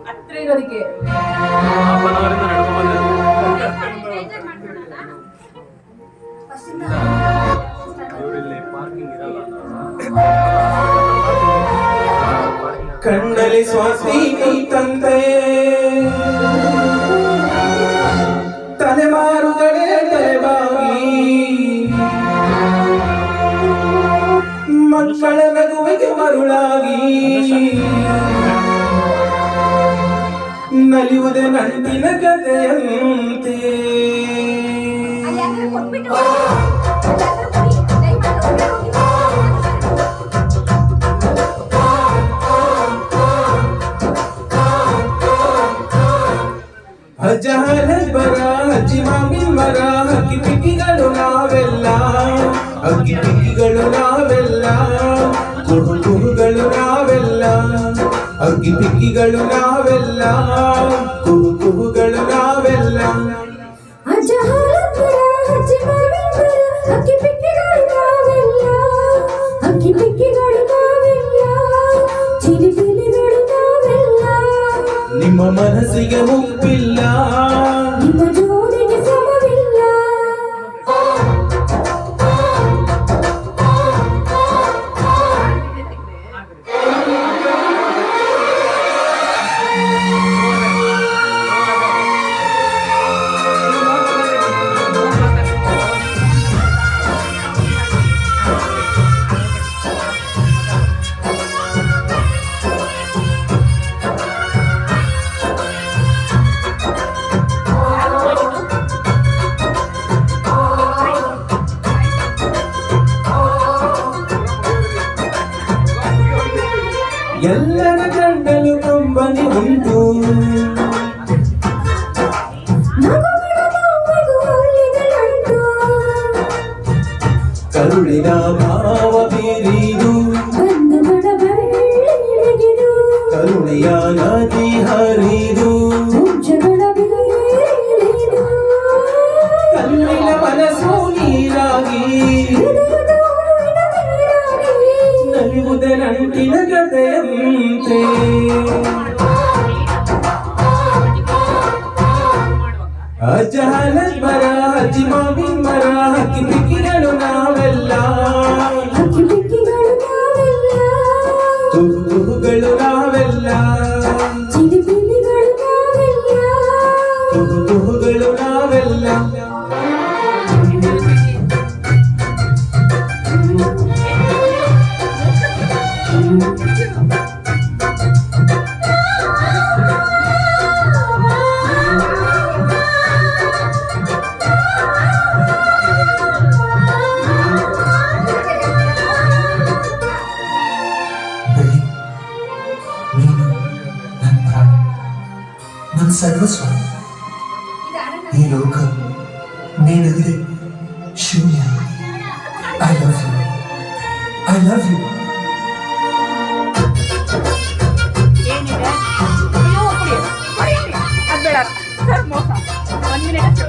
ಹತ್ರ ಇರೋದಕ್ಕೆ ಕಣ್ಣಲ್ಲಿ ಸ್ವಾತಿ ತಂತೆ ತಲೆಮಾರುಗಳೇ ತಲೆಬಾಗಿ ಮಕ್ಕಳ ನಗುವಿಗೆ ಮರುಳಾಗಿ ನಲಿಯುವುದೇ ನಂಟಿನ ಕಥೆಯಂತೆ ಅಜ್ಜಹರ ಬರ ಅಜ್ಜಿ ಮಾಮಿನ್ ಮರ ಹಕ್ಕಿ ಪಿಕ್ಕಿಗಳು ನಾವೆಲ್ಲ ಅಕ್ಕಿ ಪಿಕ್ಕಿಗಳು ನಾವೆಲ್ಲ ಕುಹು ಕುಹುಗಳು ನಾವೆಲ್ಲ ಅಕ್ಕಿ ಪಿಕ್ಕಿಗಳು ನಾವೆಲ್ಲ ಕುಹು ಕುಹುಗಳು ನಾವೆಲ್ಲ ಅಜ್ಜಹರ ಬರ ಅಜ್ಜಿ ಮಾಮಿನ್ ಮರ ಹಕ್ಕಿ ಪಿಕ್ಕಿಗಳು ನಾವೆಲ್ಲ ಅಕ್ಕಿ ಪಿಕ್ಕಿಗಳು ನಾವೆಲ್ಲ ಚಿಲಿಪಿಲಿಗಳು ನಾವೆಲ್ಲ ನಿಮ್ಮ ಮನಸ್ಸಿಗೆ ಮುಪ್ಪಿಲ್ಲ ನಿಮ್ಮ ಜೋಡಿಗೆ ಸಮವಿಲ್ಲ ಎಲ್ಲರ ಕಣ್ಣಲು ಕಂಬನಿ ಉಂಟು ಕರುಳಿನ ಭಾವ ಬೀರಿದು ಕರುಣೆಯ ನದಿ ಹರಿದು ಕಲ್ಲಿನ ಮನಸ್ಸು ನೀರಾಗಿ ನಲಿಯುವುದೇ ನಂಟಿನ ಕಥೆಯಂತೆ ಅಜ್ಜಹರ ಬರ ಅಜ್ಜಿ ಮಾವಿನ ಮರ ಹಕ್ಕಿ ಪಿಕ್ಕಿಗಳು ನಾವೆಲ್ಲ ಕುಹುಗಳು ನಾವೆಲ್ಲ ಕುಹುಗಳು ನಾವೆಲ್ಲ ನನ್ನ ಸರ್ವಸ್ವ ಈ ಲೋಕ ನೀನಿದ್ರೆ ಶೂನ್ಯ. I love you, I love you. ಏನಿದೆ ಅದು ಬೇಡ ಸರ್ ಮೋಸ 1 ಮಿನಿಟ್ ಅಷ್ಟೇ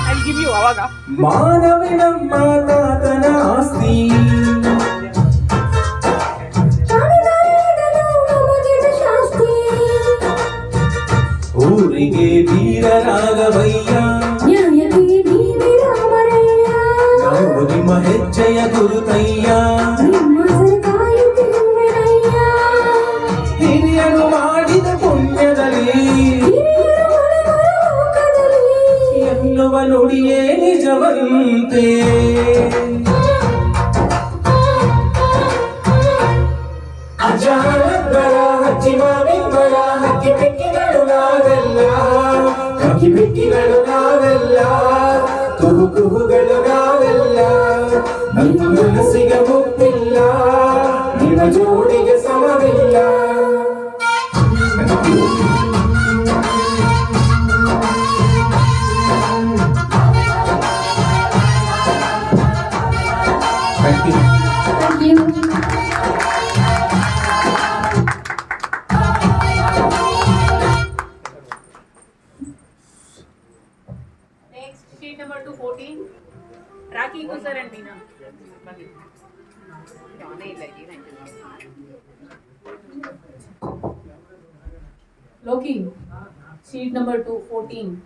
ಐ ಗಿವ್ ಯು ಅವಾಗ ಮಾನವಿನ ಮಾತಾತನ ಆಸ್ತಿ ಊರಿಗೆ ವೀರ ರಾಘವಯ್ಯ ನಾವು ನಿಮ್ಮ ಹೆಜ್ಜೆಯ ಗುರುತಯ್ಯ ಹಿರಿಯರು ಮಾಡಿದ ಪುಣ್ಯದಲ್ಲಿ ಎನ್ನುವ ನುಡಿಯೇ ನಿಜವಂತೆ ಅಜ್ಜಹರ ಅಜ್ಜಿ ಮಾವಿನ ಮರ ಹಕ್ಕಿ ಪಿಕ್ಕಿಗಳು ನಾವೆಲ್ಲ ಹಕ್ಕಿ ಪಿಕ್ಕಿಗಳು ನಾವೆಲ್ಲ ಕುಹು ಕುಹುಗಳು ನಾವೆಲ್ಲ ನಮ್ಮ ಮನಸ್ಸಿಗೆ ಮುಪ್ಪಿಲ್ಲ ನಿಮ್ಮ ಜೋಡಿಗೆ ಸಮವಿಲ್ಲ. Thank you. Sheet number 214. Raki Gusar and Meena. Loki, sheet number 2, 14.